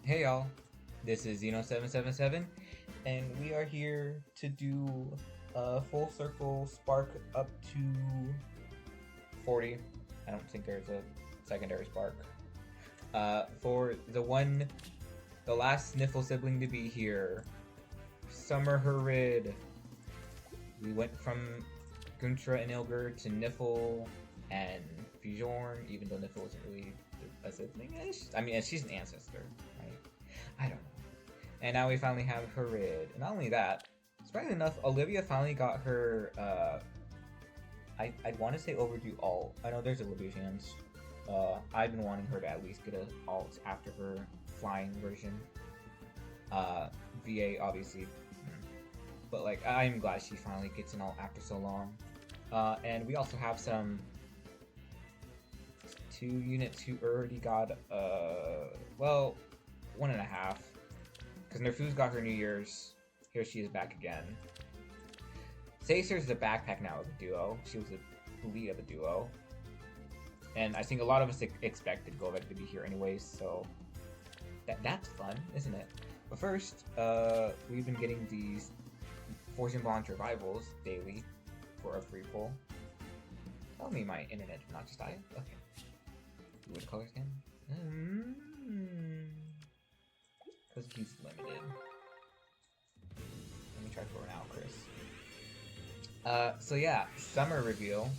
Hey y'all, this is Xeno777, and we are here to do a full circle spark up to 40. I don't think there's a secondary spark. For the last nifl sibling to be here, Summer Hrid. We went from Guntra and Ilger to Nifl and Bjorn, even though Nifl isn't really a sibling. I mean, she's an ancestor, right? I don't know. And now we finally have Hrid. And not only that, surprisingly enough, Olivia finally got her, I'd want to say overdue alt. I know there's Olivia fans. I've been wanting her to at least get an alt after her flying version. VA, obviously. But, like, I'm glad she finally gets an alt after so long. And we also have some 2 units who already got, well, 1.5. Because Nerfu's got her New Year's. Here she is back again. Sacer's the backpack now of the duo. She was the lead of the duo. And I think a lot of us expected Govek to be here anyways, so that's fun, isn't it? But first, we've been getting these Fortune Bond revivals daily for a free pull. Tell me my internet did not just die. Okay. What color skin? Because he's limited. Let me try for now, Chris. So yeah, summer reveal.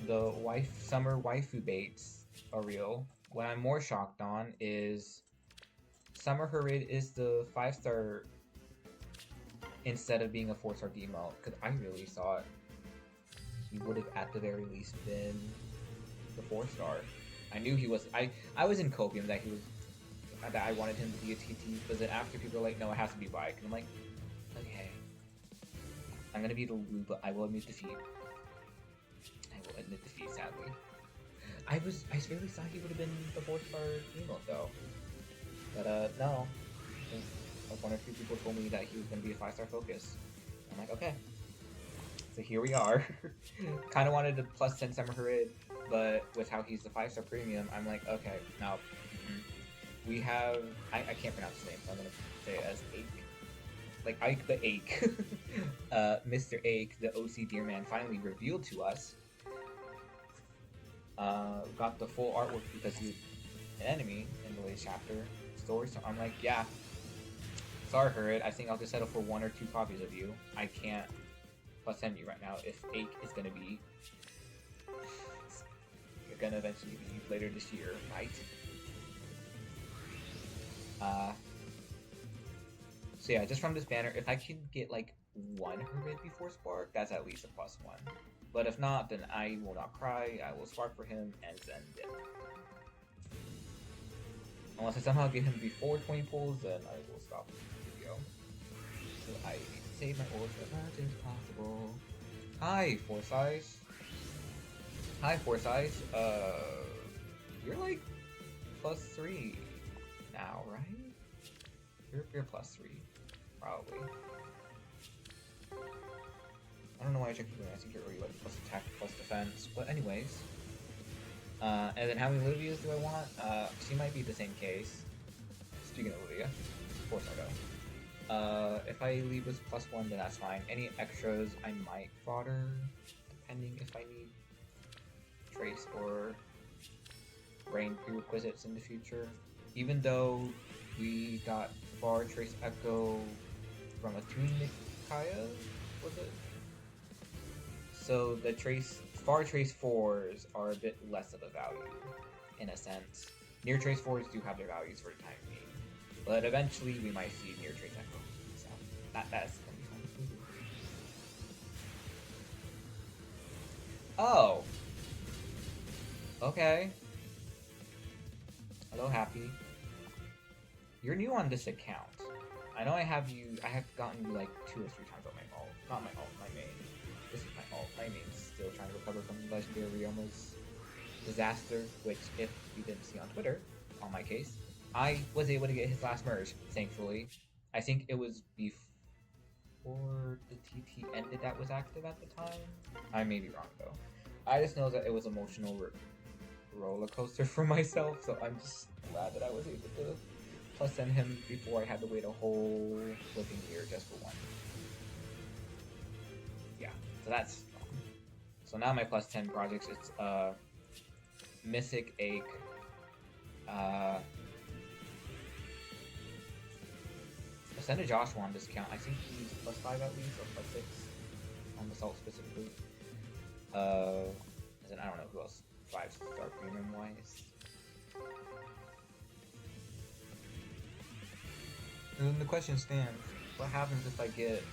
The summer waifu baits are real. What I'm more shocked on is Summer Hrid is the 5-star instead of being a 4-star demo, because I really thought he would have at the very least been the 4-star. I knew he was. I was in copium that he was. That I wanted him to be a TT, but then after people were like, no, it has to be bike, and I'm like, okay, I'm gonna be the Lulu, but I will admit defeat. I will admit defeat, sadly. I really thought he would have been the 4-star demo though, but no. Like 1 or 2 people told me that he was gonna be a 5-star focus. I'm like, okay. So here we are. Kind of wanted to plus 10 Summer Hrid, but with how he's the 5-star premium, I'm like, okay, no. We have, I can't pronounce his name, so I'm gonna say it as Ake. Like Ike the Ake. Mr. Ake, the OC Deer Man, finally revealed to us. Got the full artwork because he's an enemy in the latest chapter story, so I'm like, yeah. Sorry, Hrid, I think I'll just settle for 1 or 2 copies of you. I can't plus send you right now if Ake is gonna be. You're gonna eventually be later this year, right? So yeah, just from this banner, if I can get like 1 Hrid before Spark, that's at least a +1. But if not, then I will not cry, I will Spark for him and send it. Unless I somehow get him before 20 pulls, then I will stop the video. So I need to save my ores as much as possible. Hi, Foresize. Hi, Foresize. You're like +3 now, right? You're +3, probably. I don't know why I checked your I think you're already like plus attack, plus defense. But anyways. And then how many Livias do I want? She might be the same case. Speaking of Livia, of course I know. If I leave with +1, then that's fine. Any extras I might fodder, depending if I need Trace or Rain prerequisites in the future. Even though we got Far Trace Echo from a Tunikaya, was it? So the Far Trace 4s are a bit less of a value, in a sense. Near Trace 4s do have their values for the time being. But eventually we might see Near Trace Echo. So that's gonna be fun. Oh! Okay. Hello, Happy. You're new on this account. I know I have gotten you like 2 or 3 times on my alt. Not my alt, my main. This is my alt. My main's still trying to recover from Legendary Ryoma's disaster, which, if you didn't see on Twitter, on my case, I was able to get his last merge, thankfully. I think it was before the TT ended that was active at the time. I may be wrong, though. I just know that it was emotional roller coaster for myself, so I'm just glad that I was able to plus send him before I had to wait a whole flipping year just for one. Yeah, so that's fun. So now my plus 10 projects, it's Mythic Ache, send a Joshua on discount. I think he's plus 5 at least, or plus 6 on the salt specifically. As in, I don't know who else 5-star premium wise. And then the question stands: what happens if I get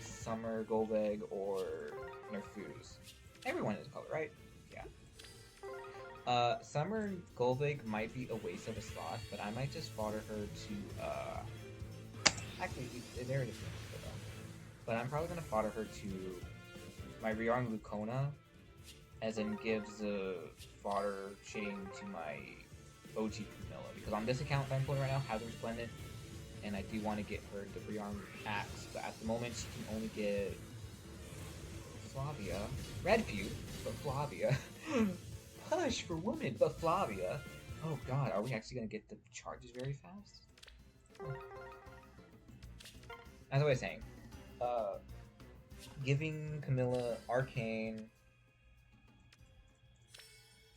Summer Golbeg or Nerfuse? Everyone is color, right? Yeah. Summer Golbeg might be a waste of a slot, but I might just fodder her to actually they're different though. But I'm probably gonna fodder her to my rearm Lucona, as in gives a fodder chain to my OG Camilla, because on this account that I'm playing right now has resplendent, and I do want to get her the rearm axe, but at the moment she can only get Flavia, Red Feud, but Flavia. Push for women, but Flavia. Oh god, are we actually gonna get the charges very fast? As I was saying, giving Camilla Arcane,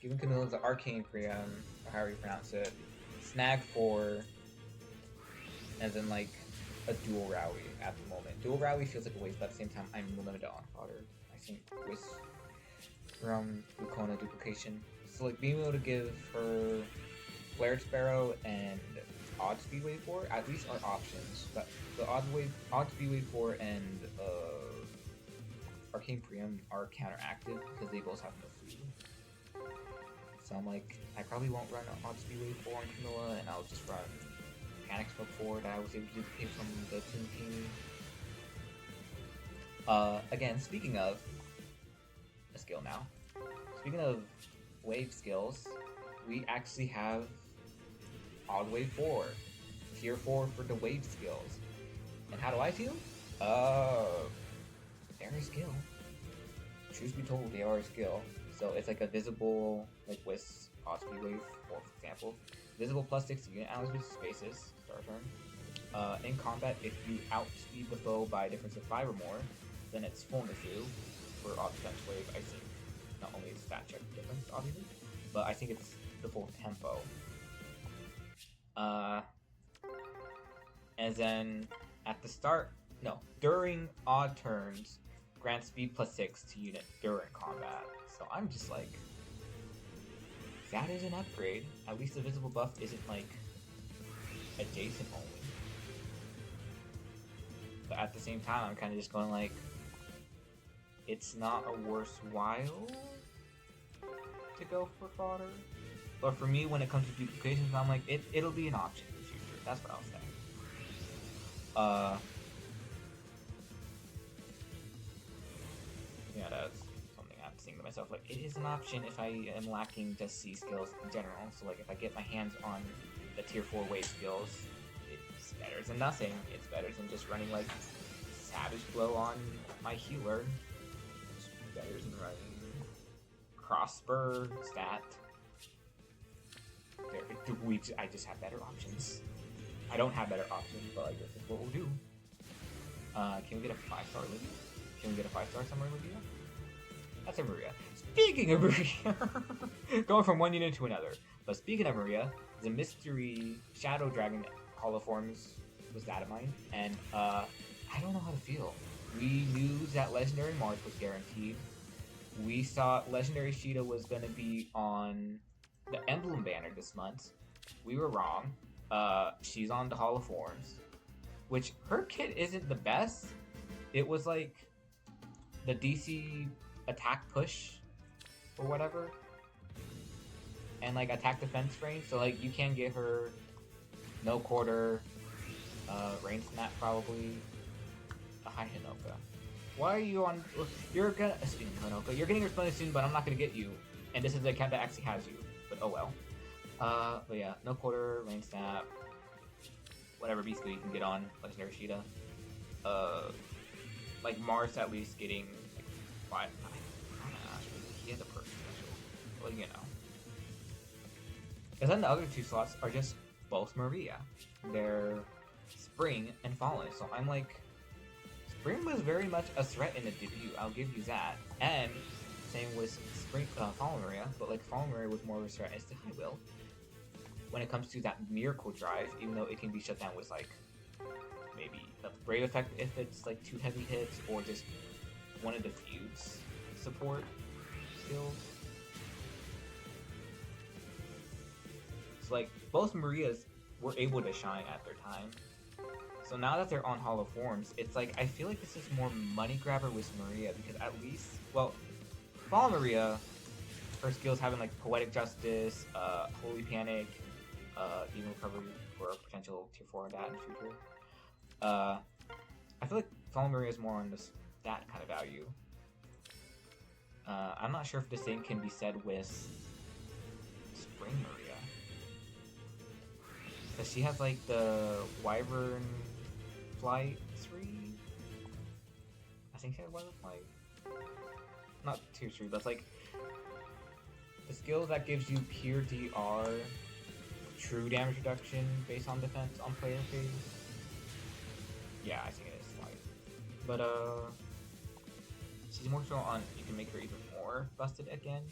giving Camilla the Arcane Priam, or however you pronounce it, Snag 4, and then like a dual rally at the moment. Dual rally feels like a waste, but at the same time, I'm limited on fodder. I think with from Lucona duplication. So like being able to give her Flared Sparrow and Odd Speed Wave 4 at least are options. But the Odd Speed Wave 4 and Arcane Priam are counteractive because they both have no food. So I'm like, I probably won't run Odd Speed Wave 4 on Camilla, and I'll just run Panic Smoke 4 that I was able to duplicate from the Toon King. Again, speaking of a skill now. Speaking of wave skills, we actually have Odd Wave 4. Tier 4 for the wave skills. And how do I feel? They're a skill. Truth be told, they are a skill. So it's like a visible, like with Odd Speed Wave 4, for example. Visible plus 6 unit hours with spaces, start turn. In combat, if you outspeed the foe by a difference of 5 or more, then it's full Nifu for Odd Defense Wave, I think. Not only the stat check difference, obviously, but I think it's the full tempo. And then at the start, no, during odd turns, grant speed plus 6 to unit during combat. So I'm just like, that is an upgrade. At least the visible buff isn't like adjacent only. But at the same time, I'm kind of just going like, it's not a worthwhile to go for fodder. But for me, when it comes to duplications, I'm like, it'll be an option in the future. That's what I'll say. Yeah, that's something I'm thinking to myself. Like, it is an option if I am lacking just C skills in general. So, like, if I get my hands on the tier 4 wave skills, it's better than nothing. It's better than just running, like, Savage Blow on my healer. It's better than running Crossspur stat. I just have better options. I don't have better options, but like, this is what we'll do. Can we get a 5-star Lydia? Can we get a 5-star Summer Lydia? That's a Maria. Speaking of Maria, going from one unit to another. But speaking of Maria, the Mystery Shadow Dragon Holoforms was that of mine, and I don't know how to feel. We knew that Legendary Mars was guaranteed. We saw Legendary Sheeta was going to be on the Emblem banner this month. We were wrong. She's on the Holoforms, which her kit isn't the best. It was like the DC attack push or whatever, and like attack defense range. So like you can get her no quarter, rain snap probably. A high Hinoka. Why are you on? You're gonna speaking of Hinoka, you're getting responded soon, but I'm not gonna get you. And this is the account that actually has you. But oh well. But yeah, no quarter, rain snap, whatever beast skill you can get on Legendary Sheeta. Like Mars at least getting like 5. He has a person special. Well, you know. And then the other two slots are just both Maria. They're Spring and Fallen. So I'm like, Spring was very much a threat in the debut, I'll give you that. And same with Fallen Maria, but like Fallen Maria was more of a threat as to High Will. When it comes to that Miracle Drive, even though it can be shut down with like maybe a Brave effect if it's like 2 heavy hits, or just one of the feuds support skills. So like both Marias were able to shine at their time. So now that they're on Hollow Forms, it's like I feel like this is more money grabber with Maria, because at least, well, Fall Maria, her skills having like Poetic Justice, Holy Panic, even Recovery for a potential tier 4 on that in the future. I feel like Fall Maria is more on this that kind of value. I'm not sure if the same can be said with Spring Maria, because she has like the Wyvern Flight 3. I think she had Wyvern Flight. Not tier 3, that's like the skill that gives you pure DR, true damage reduction based on defense on player phase. Yeah, I think it is Flight. But she's more so on, you can make her even more busted again.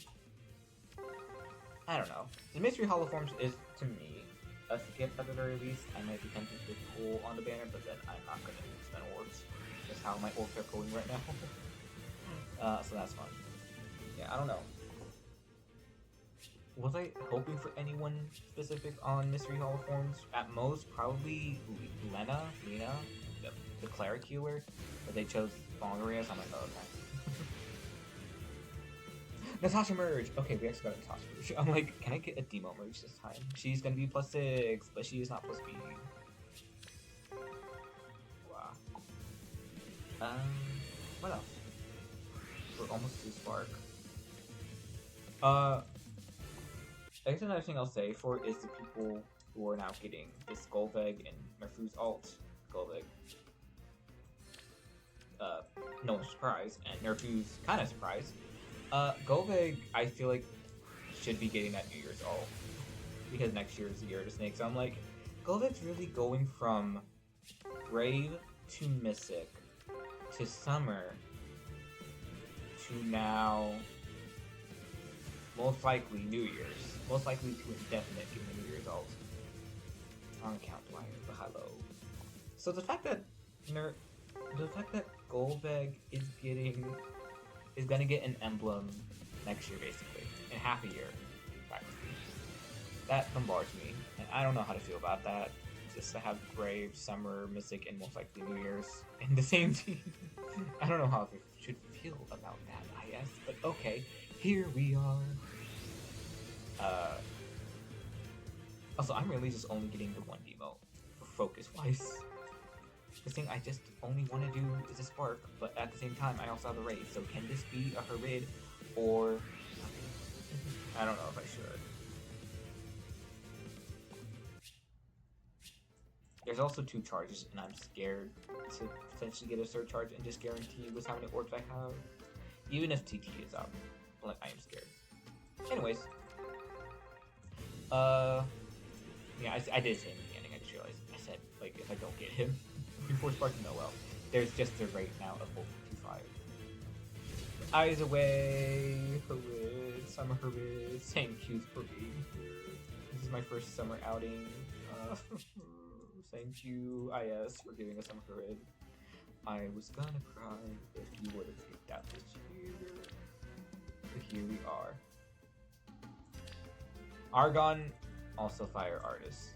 I don't know. The Mystery Hollow Forms is, to me, a skip at the very least. I might be tempted to pull on the banner, but then I'm not going to spend orbs. That's how my orbs are going right now. So that's fun. Yeah, I don't know. Was I hoping for anyone specific on Mystery Hollow Forms? At most, probably Lena, the Cleric healer, but they chose Maria, so I'm like, oh, okay. Natasha merge! Okay, we actually got a Natasha merge. I'm like, can I get a Demo merge this time? She's gonna be +6, but she is not +B. Wow. What else? We're almost to Spark. I guess another thing I'll say for is the people who are now getting this Golveg and Nerfu's alt. Golveg. No one's surprised, and Nerfu's kind of surprised. Golveg, I feel like, should be getting that New Year's alt, because next year is the year of the snake. So I'm like, Golveg's really going from Brave to Mystic to Summer to now most likely New Year's. Most likely to indefinite getting the New Year's alt. On account wire, but hello. So the fact that Golveg is gonna get an emblem next year, basically, in half a year, practically. That bombards me, and I don't know how to feel about that. Just to have Brave, Summer, Mystic, and most likely New Year's in the same team. I don't know how I should feel about that, I guess, but okay, here we are. Also, I'm really just only getting the one demo, focus-wise. The thing I just only want to do is a Spark, but at the same time, I also have a Raid, so can this be a Hrid, or... I don't know if I should. There's also 2 charges, and I'm scared to potentially get a third charge and just guarantee with how many orbs I have. Even if TT is up, like, I am scared. Anyways. Yeah, I did say in the beginning, I just realized. I said, like, if I don't get him before sparking, oh well. There's just the rate now of 455. Eyes away, Hrid, Summer Hrid. Thank you for being here. This is my first summer outing. Thank you, IS, for giving us Summer Hrid. I was gonna cry if you would have picked out this year. But here we are. Argon, also Fire Artist.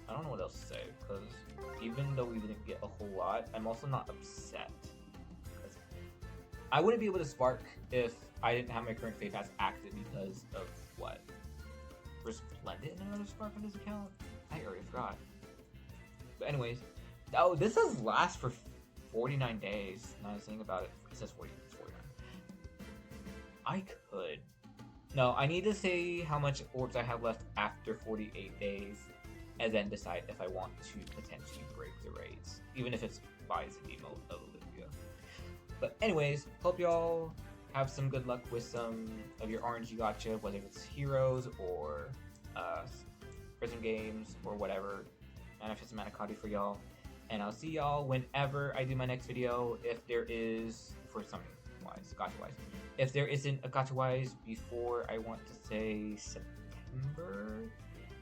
I don't know what else to say, because even though we didn't get a whole lot, I'm also not upset. Because I wouldn't be able to Spark if I didn't have my current Fate Pass active because of what? Resplendent in another Spark on this account? I already forgot. But anyways, oh, this does last for 49 days. Now I was thinking about it, it says 40, it's 49. I could. No, I need to say how much orbs I have left after 48 days, and then decide if I want to potentially break the raids, even if it's by the demo of Olivia. But anyways, hope y'all have some good luck with some of your RNG gacha, whether it's heroes or Prism Games, or whatever. Manifest Manicotti for y'all. And I'll see y'all whenever I do my next video, if there is, for something wise, gacha wise. If there isn't a gacha wise before, I want to say September,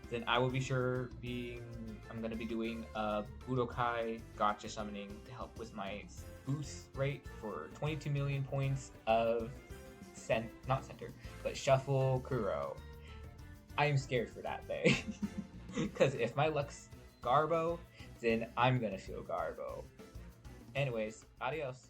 then I will be sure I'm going to be doing a Budokai gacha summoning to help with my boost rate for 22 million points of not center, but shuffle Kuro. I am scared for that day. Because if my luck's Garbo, then I'm gonna feel Garbo. Anyways, adios.